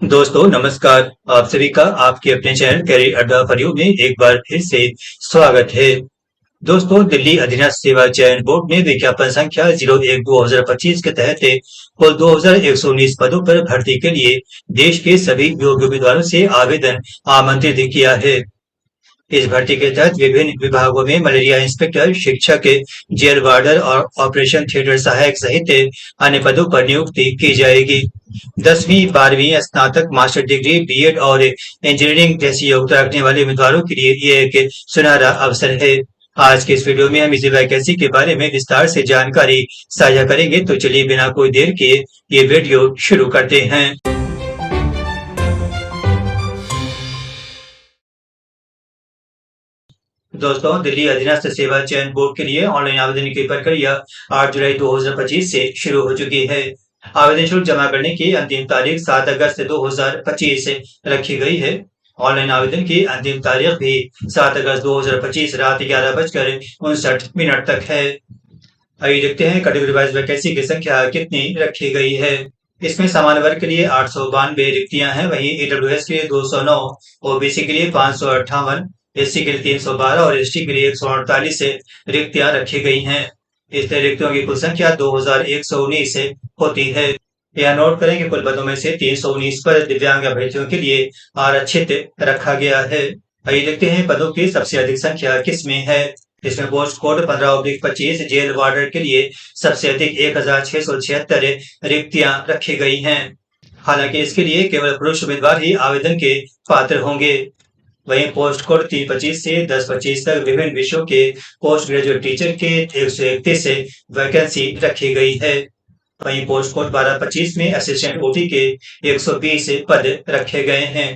दोस्तों नमस्कार। आप सभी का आपके अपने चैनल कैरियर अड्डा फॉर यू में एक बार फिर से स्वागत है। दोस्तों, दिल्ली अधीनस्थ सेवा चयन बोर्ड ने विज्ञापन संख्या 01/2025 के तहत कुल 2119 पदों पर भर्ती के लिए देश के सभी योग्य उम्मीदवारों से आवेदन आमंत्रित किया है। इस भर्ती के तहत विभिन्न विभागों में मलेरिया इंस्पेक्टर, शिक्षक, जेल वार्डर और ऑपरेशन थिएटर सहायक सहित अन्य पदों पर नियुक्ति की जाएगी। 10वीं 12वीं स्नातक, मास्टर डिग्री, बीएड और इंजीनियरिंग जैसी योग्यता रखने वाले उम्मीदवारों के लिए ये एक सुनहरा अवसर है। आज के इस वीडियो में हम इसी वैकेंसी के बारे में विस्तार से जानकारी साझा करेंगे, तो चलिए बिना कोई देर किए ये वीडियो शुरू करते हैं। दोस्तों, दिल्ली अधीनस्थ सेवा चयन बोर्ड के लिए ऑनलाइन आवेदन की प्रक्रिया 8 जुलाई 2025 से शुरू हो चुकी है। आवेदन शुल्क जमा करने की अंतिम तारीख 7 अगस्त 2025 रखी गई है। ऑनलाइन आवेदन की अंतिम तारीख भी 7 अगस्त 2025 रात 11:59 तक है। आइए देखते हैं कैटेगरी वाइज वैकेंसी की संख्या कितनी रखी गई है। इसमें सामान्य वर्ग के लिए 892 रिक्तियां हैं, वहीं ईडब्ल्यूएस के लिए 209, ओबीसी के लिए 558, एससी के लिए 312 और एसटी के लिए 148 रिक्तियां रखी गई हैं। इस तरह रिक्तियों की कुल संख्या 2119 होती है। यह नोट करें कि कुल पदों में से 319 पद दिव्यांग अभ्यर्थियों के लिए आरक्षित रखा गया है। आइए देखते हैं पदों की सबसे अधिक संख्या किसमें है। इसमें पोस्ट कोड 15/25 जेल वार्डर के लिए सबसे अधिक 1676 रिक्तियां रखी गई हैं। हालांकि इसके लिए केवल पुरुष उम्मीदवार ही आवेदन के पात्र होंगे। वहीं पोस्ट कोड 325 से 1025 तक विभिन्न विषयों के पोस्ट ग्रेजुएट टीचर के 131 वैकेंसी रखी गई है। वहीं पोस्ट कोड 1225 में असिस्टेंट ओटी के 120 पद रखे गए हैं।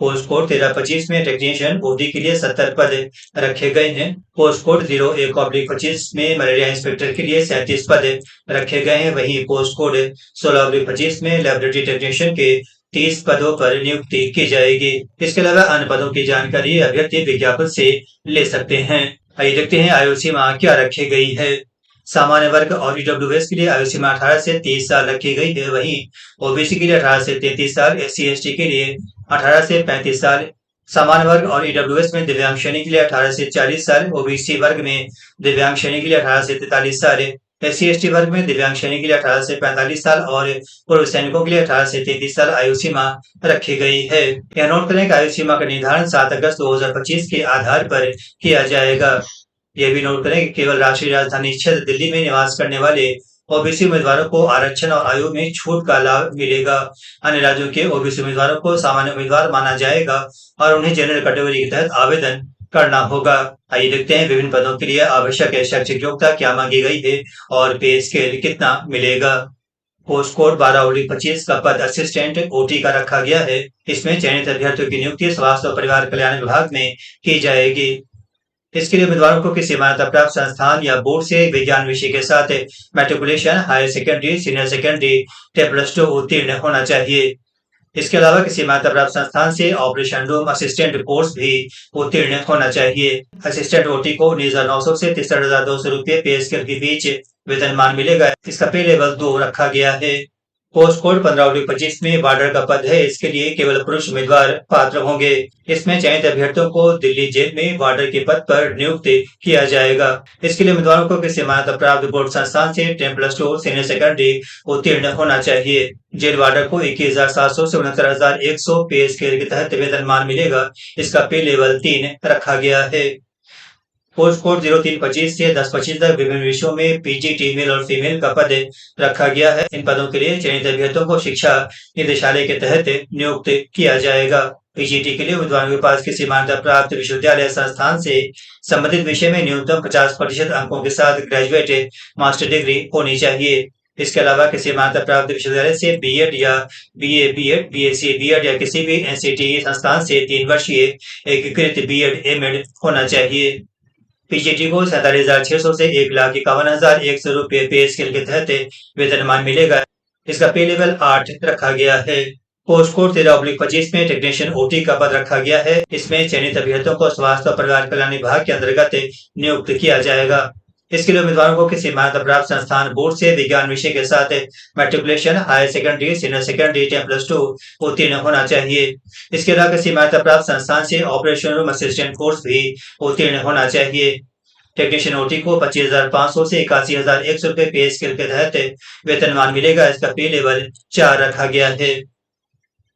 पोस्ट कोड 1325 में टेक्नीशियन ओटी के लिए 70 पद रखे गए हैं। पोस्ट कोड 01/25 में मलेरिया इंस्पेक्टर के लिए 37 पद रखे गए हैं। वहीं पोस्ट कोड 16/25 में लेबोरेटरी टेक्नीशियन के 30 पदों पर नियुक्ति की जाएगी। इसके अलावा अन्य पदों की जानकारी अभ्यर्थी विज्ञापन से ले सकते हैं। आइए देखते हैं आयु सीमा क्या रखी गई है। सामान्य वर्ग और ईडब्ल्यूएस के लिए आयु सीमा 18 से 30 साल रखी गई है। वहीं ओबीसी के लिए 18 से 33 साल, एससी एसटी के लिए 18 से 35 साल, सामान्य वर्ग और ईडब्ल्यूएस में दिव्यांग श्रेणी के लिए 18 से 40 साल, ओबीसी वर्ग में दिव्यांग श्रेणी के लिए 18 से 43 साल, एससी एसटी वर्ग में दिव्यांग श्रेणी के लिए 18 से 45 साल और पूर्व सैनिकों के लिए 18 से 33 साल आयु सीमा रखी गई है। यह नोट करें कि आयु सीमा का निर्धारण 7 अगस्त 2025 के आधार पर किया जाएगा। यह भी नोट करें कि केवल राष्ट्रीय राजधानी क्षेत्र दिल्ली में निवास करने वाले ओबीसी उम्मीदवारों को आरक्षण और आयु में छूट का लाभ मिलेगा। अन्य राज्यों के ओबीसी उम्मीदवारों को सामान्य उम्मीदवार माना जाएगा और उन्हें जनरल कैटेगरी के तहत आवेदन करना होगा। आइए देखते हैं विभिन्न पदों के लिए आवश्यक शैक्षिक योग्यता क्या मांगी गई है और पे स्केल कितना मिलेगा। पोस्ट कोड 12/25 का पद असिस्टेंट ओटी का रखा गया है। इसमें चयनित अभ्यर्थियों की नियुक्ति स्वास्थ्य और परिवार कल्याण विभाग में की जाएगी। इसके लिए उम्मीदवारों को किसी मान्यता प्राप्त संस्थान या बोर्ड से विज्ञान विषय के साथ matriculation, higher secondary, senior secondary, 10+2 उत्तीर्ण होना चाहिए। इसके अलावा किसी मान्यता प्राप्त संस्थान से ऑपरेशन रूम असिस्टेंट कोर्स भी उत्तीर्ण होना चाहिए। असिस्टेंट ओटी को 19,900 से 63,200 रुपये पे स्केल के बीच वेतनमान मिलेगा। इसका पे लेवल 2 रखा गया है। पोस्ट कोड 15/25 में वार्डर का पद है। इसके लिए केवल पुरुष उम्मीदवार पात्र होंगे। इसमें चयनित अभ्यर्थियों को दिल्ली जेल में वार्डर के पद पर नियुक्त किया जाएगा। इसके लिए उम्मीदवारों को किसी मान्यता प्राप्त बोर्ड संस्थान से 10+2 सीनियर सेकेंडरी उत्तीर्ण होना चाहिए। जेल वार्डर को 21,700 से 69,100 पे स्केल के तहत वेतनमान मिलेगा। इसका पे लेवल 3 रखा गया है। पोस्ट कोड 0325 से 1025 तक विभिन्न विषयों में पीजीटी मेल और फीमेल का पद रखा गया है। इन पदों के लिए चयनित अभ्यर्थियों को शिक्षा निदेशालय के तहत नियुक्त किया जाएगा। पीजीटी के लिए उम्मीदवारों के पास किसी मान्यता प्राप्त विश्वविद्यालय संस्थान से संबंधित विषय में न्यूनतम 50% अंकों के साथ ग्रेजुएट मास्टर डिग्री होनी चाहिए। इसके अलावा किसी मान्यता प्राप्त विश्वविद्यालय से बीएड या बीए बीएड, बीएससी बीएड या किसी भी एनसीटीई संस्थान से 3 वर्षीय एकीकृत बीएड एमएड होना चाहिए। पीजीटी को 47,600 से 1,51,100 रुपये पे स्केल के तहत वेतनमान मिलेगा। इसका पे लेवल 8 रखा गया है। पोस्ट कोड 13/25 में टेक्नीशियन ओटी का पद रखा गया है। इसमें चयनित अभ्यर्थियों को स्वास्थ्य और परिवार कल्याण विभाग के अंतर्गत नियुक्त किया जाएगा। इसके लिए उम्मीदवारों को किसी मान्यता प्राप्त संस्थान बोर्ड से विज्ञान विषय के साथ matriculation, higher secondary, senior secondary, 10+2 उत्तीर्ण होना चाहिए। इसके अलावा किसी मान्यता प्राप्त संस्थान से ऑपरेशन रूम असिस्टेंट कोर्स भी उत्तीर्ण होना चाहिए। टेक्नीशियन ओटी को 25,500 से 81,100 रुपए पे स्केल के तहत वेतनमान मिलेगा। इसका पे लेवल 4 रखा गया है।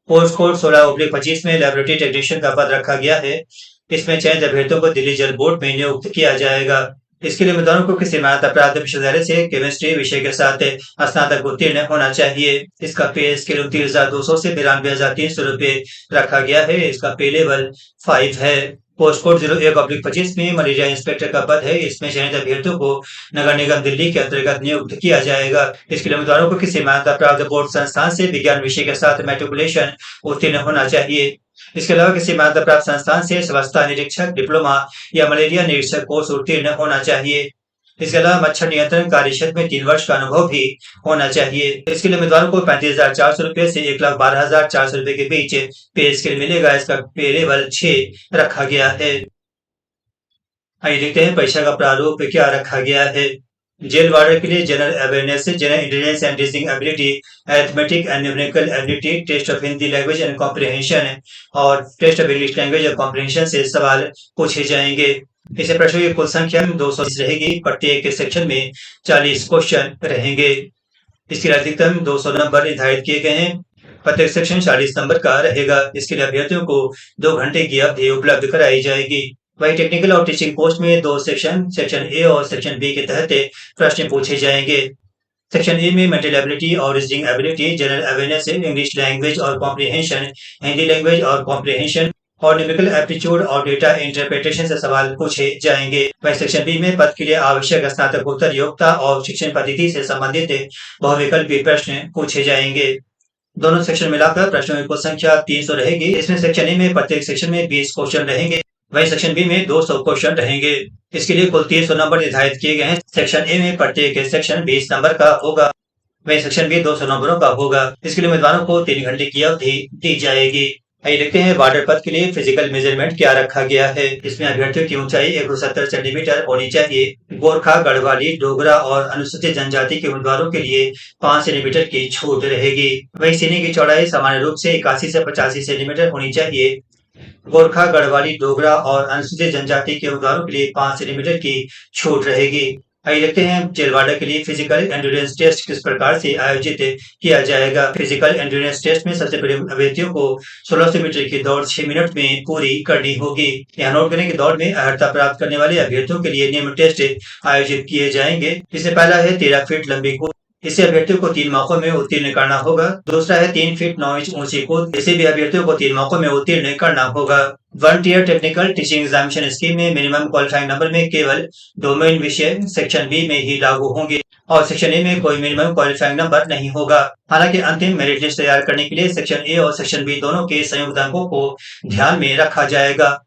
पोस्ट कोड 16/25 में लेबोरेटरी टेक्नीशियन का पद रखा गया है। इसमें चयनित अभ्यर्थियों को दिल्ली जल बोर्ड में नियुक्त किया जाएगा। इसके लिए उम्मीदवारों को किसी मान्यता प्राप्त विश्वविद्यालय से केमिस्ट्री विषय के साथ स्नातक उत्तीर्ण होना चाहिए। इसका पे स्केल 29,200 से 92,300 रुपए रखा गया है। इसका पे लेवल 5 है। पोस्ट कोड 01/25 में मलेरिया इंस्पेक्टर का पद है। इसमें चयनित अभ्यर्थियों को नगर निगम दिल्ली के अंतर्गत नियुक्त किया जाएगा। इसके लिए उम्मीदवारों को किसी मान्यता प्राप्त बोर्ड संस्थान से विज्ञान विषय के साथ मैट्रिकुलेशन उत्तीर्ण होना चाहिए। इसके अलावा किसी मान्यता प्राप्त संस्थान से स्वच्छता निरीक्षक डिप्लोमा या मलेरिया निरीक्षक कोर्स उत्तीर्ण होना चाहिए। इसके अलावा मच्छर नियंत्रण कार्य क्षेत्र में 3 वर्ष का अनुभव भी होना चाहिए। इसके लिए उम्मीदवारों को 35,400 रुपए से 1,12,400 रुपए के बीच पे स्केल मिलेगा। इसका पे लेवल 6 रखा गया है। आइए देखते हैं परीक्षा का प्रारूप क्या रखा गया है। जेल वार्डर के लिए general awareness, general intelligence and reasoning ability, arithmetic and numerical ability, test of Hindi language and comprehension और टेस्ट ऑफ इंग्लिश लैंग्वेज और कॉम्प्रिहेंशन से सवाल पूछे जाएंगे। इसे प्रश्नों की कुल संख्या 220 रहेगी। प्रत्येक सेक्शन में 40 क्वेश्चन रहेंगे। इसके लिए अधिकतम 200 नंबर निर्धारित किए गए हैं। प्रत्येक सेक्शन 40 नंबर का रहेगा। इसके लिए अभ्यर्थियों को 2 घंटे की अवधि उपलब्ध कराई जाएगी। वही टेक्निकल और टीचिंग पोस्ट में 2 सेक्शन ए और सेक्शन बी के तहत प्रश्न पूछे जाएंगे। सेक्शन ए में मेंटल एबिलिटी और reasoning ability, general awareness, English language और कॉम्प्रिहेंशन, हिंदी लैंग्वेज और कॉम्प्रिहेंशन और न्यूमेरिकल एप्टीट्यूड और डेटा इंटरप्रिटेशन से सवाल पूछे जाएंगे। वही सेक्शन बी में पद के लिए आवश्यक स्नातकोत्तर योग्यता और शिक्षण पद्धति से संबंधित बहुविकल्पी प्रश्न पूछे जाएंगे। दोनों सेक्शन मिलाकर प्रश्नों की कुल संख्या 300 रहेगी। इसमें सेक्शन ए में प्रत्येक सेक्शन में 20 क्वेश्चन रहेंगे। वही सेक्शन बी में 200 क्वेश्चन रहेंगे। इसके लिए कुल 300 नंबर निर्धारित किए गए हैं। सेक्शन ए में प्रत्येक सेक्शन 20 नंबर का होगा। वही सेक्शन बी 200 नंबरों का होगा। इसके लिए उम्मीदवारों को 3 घंटे की अवधि दी जाएगी। आइए देखते हैं वार्डर पद के लिए फिजिकल मेजरमेंट क्या रखा गया है। इसमें अभ्यर्थियों की ऊंचाई 170 सेंटीमीटर होनी चाहिए। गोरखा, गढ़वाली, डोगरा और अनुसूचित जनजाति के उम्मीदवारों के लिए 5 सेंटीमीटर की छूट रहेगी। वही सीने की चौड़ाई सामान्य रूप से 81 से 85 सेंटीमीटर होनी चाहिए। गोरखा, गढ़वाली, डोगरा और अनुसूचित जनजाति के उम्मीदवारों के लिए 5 सेंटीमीटर की छूट रहेगी। आइए देखते हैं जेल वार्डर के लिए फिजिकल एंड्योरेंस टेस्ट किस प्रकार से आयोजित किया जाएगा। फिजिकल एंड्योरेंस टेस्ट में सबसे पहले अभ्यर्थियों को 1600 मीटर की दौड़ 6 मिनट में पूरी करनी होगी। यहाँ नोट करें कि दौड़ में अर्हता प्राप्त करने वाले अभ्यर्थियों के लिए नियमित टेस्ट आयोजित किए जाएंगे। इससे पहला है 13 फीट लंबी कूद। इसे अभ्यर्थियों को 3 मौकों में उत्तीर्ण करना होगा। दूसरा है 3 फीट 9 इंच ऊंची कूद। इसे भी अभ्यर्थियों को 3 मौकों में उत्तीर्ण करना होगा। 1 tier technical teaching examination scheme में मिनिमम क्वालिफाइंग नंबर में केवल डोमेन विषय सेक्शन बी में ही लागू होंगे और सेक्शन ए में कोई मिनिमम क्वालिफाइंग नंबर नहीं होगा। हालांकि अंतिम मेरिट लिस्ट तैयार करने के लिए सेक्शन ए और सेक्शन बी दोनों के संयुक्त अंकों को ध्यान में रखा जाएगा।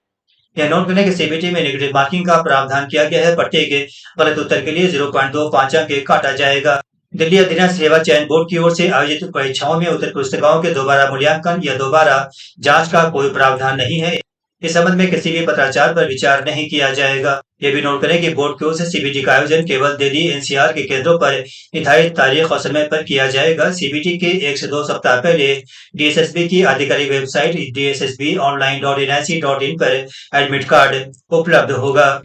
यह नोट करें कि सीबीटी में नेगेटिव मार्किंग का प्रावधान किया गया है। प्रत्येक गलत उत्तर के लिए 0.25 अंक काटा जाएगा। दिल्ली अधीनस्थ सेवा चयन बोर्ड की ओर से आयोजित परीक्षाओं में उत्तर पुस्तिकाओं के दोबारा मूल्यांकन या दोबारा जांच का कोई प्रावधान नहीं है। इस संबंध में किसी भी पत्राचार पर विचार नहीं किया जाएगा। ये भी नोट करें कि बोर्ड की ओर से सीबीटी का आयोजन केवल दिल्ली एनसीआर के केंद्रों पर निर्धारित तारीख और समय पर किया जाएगा। सीबीटी के 1 से 2 सप्ताह पहले डीएसएसबी की आधिकारिक वेबसाइट dssbonline.nic.in पर एडमिट कार्ड उपलब्ध होगा।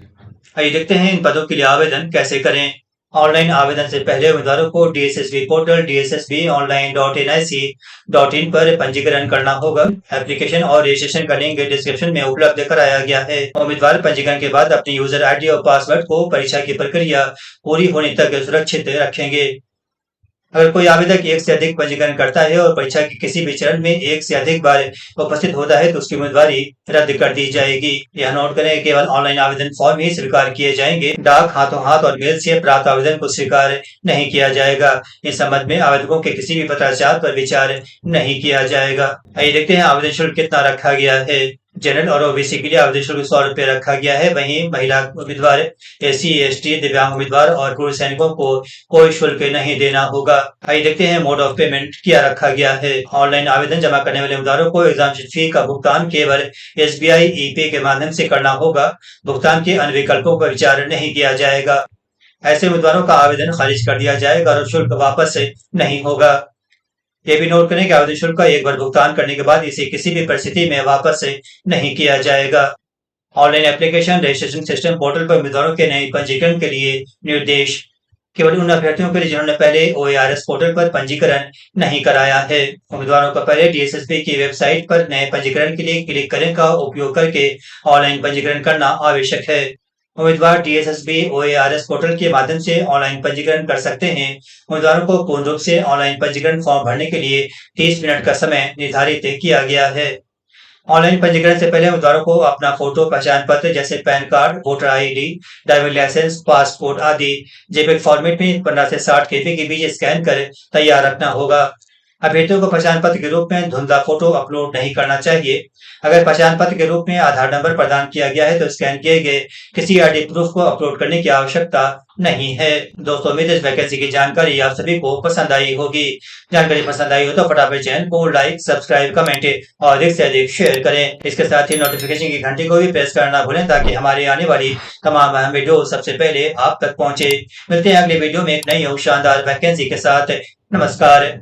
आइए देखते हैं इन पदों के लिए आवेदन कैसे करें। ऑनलाइन आवेदन से पहले उम्मीदवारों को डीएसएसबी पोर्टल dssbonline.nic.in पर पंजीकरण करना होगा। एप्लीकेशन और रजिस्ट्रेशन का लिंक डिस्क्रिप्शन में उपलब्ध कराया गया है। उम्मीदवार पंजीकरण के बाद अपनी यूजर आईडी और पासवर्ड को परीक्षा की प्रक्रिया पूरी होने तक सुरक्षित रखेंगे। अगर कोई आवेदक एक से अधिक पंजीकरण करता है और परीक्षा के किसी भी चरण में एक से अधिक बार उपस्थित होता है तो उसकी उम्मीदवारी रद्द कर दी जाएगी। यह नोट करें केवल ऑनलाइन आवेदन फॉर्म ही स्वीकार किए जाएंगे। डाक, हाथों हाथ और मेल से प्राप्त आवेदन को स्वीकार नहीं किया जाएगा। इस संबंध में आवेदकों के किसी भी पत्राचार पर विचार नहीं किया जाएगा। आइए देखते हैं आवेदन शुल्क कितना रखा गया है। जनरल और ओबीसी के लिए आवेदन शुल्क 100 रुपए रखा गया है। वहीं महिला उम्मीदवार, एससी, एसटी, दिव्यांग उम्मीदवार और पूर्व सैनिकों को कोई शुल्क नहीं देना होगा। आइए देखते हैं मोड ऑफ पेमेंट क्या रखा गया है। ऑनलाइन आवेदन जमा करने वाले उम्मीदवारों को एग्जामिनेशन फी का भुगतान केवल एसबीआई ई पे के माध्यम से करना होगा। भुगतान के अन्य विकल्पों पर विचार नहीं किया जाएगा। ऐसे उम्मीदवारों का आवेदन खारिज कर दिया जाएगा और शुल्क वापस नहीं होगा। ये भी नोट करें कि आवेदन शुल्क का एक बार भुगतान करने के बाद इसे किसी भी परिस्थिति में वापस नहीं किया जाएगा। Online application registration system portal पर उम्मीदवारों के नए पंजीकरण के लिए निर्देश। केवल उन अभ्यर्थियों के लिए जिन्होंने पहले OARS पोर्टल पर पंजीकरण नहीं कराया है। उम्मीदवारों को पहले DSSB की वेबसाइट पर नए पंजीकरण के लिए क्लिक करें का उपयोग करके ऑनलाइन पंजीकरण करना आवश्यक है। उम्मीदवार DSSB OARS पोर्टल के माध्यम से ऑनलाइन पंजीकरण कर सकते हैं। उम्मीदवारों को पूर्ण रूप से ऑनलाइन पंजीकरण फॉर्म भरने के लिए 30 मिनट का समय निर्धारित किया गया है। ऑनलाइन पंजीकरण से पहले उम्मीदवारों को अपना फोटो, पहचान पत्र जैसे PAN card, voter ID, driving licence, passport आदि JPEG फॉर्मेट में 15 से 60 KB के बीच स्कैन कर तैयार रखना होगा। अभ्यर्थियों को पहचान पत्र के रूप में धुंधला फोटो अपलोड नहीं करना चाहिए। अगर पहचान पत्र के रूप में आधार नंबर प्रदान किया गया है तो स्कैन किए गए किसी ID प्रूफ को अपलोड करने की आवश्यकता नहीं है। दोस्तों, उम्मीद है इस वैकेंसी की जानकारी आप सभी को पसंद आई होगी। जानकारी पसंद आई हो तो फटाफट चैनल को लाइक, सब्सक्राइब, कमेंट और अधिक से अधिक शेयर करें। इसके साथ ही नोटिफिकेशन की घंटी को भी प्रेस करना भूलें ताकि हमारी आने वाली तमाम अहम वीडियो सबसे पहले आप तक पहुंचे। मिलते हैं अगले वीडियो में एक नई और शानदार वैकेंसी के साथ। नमस्कार।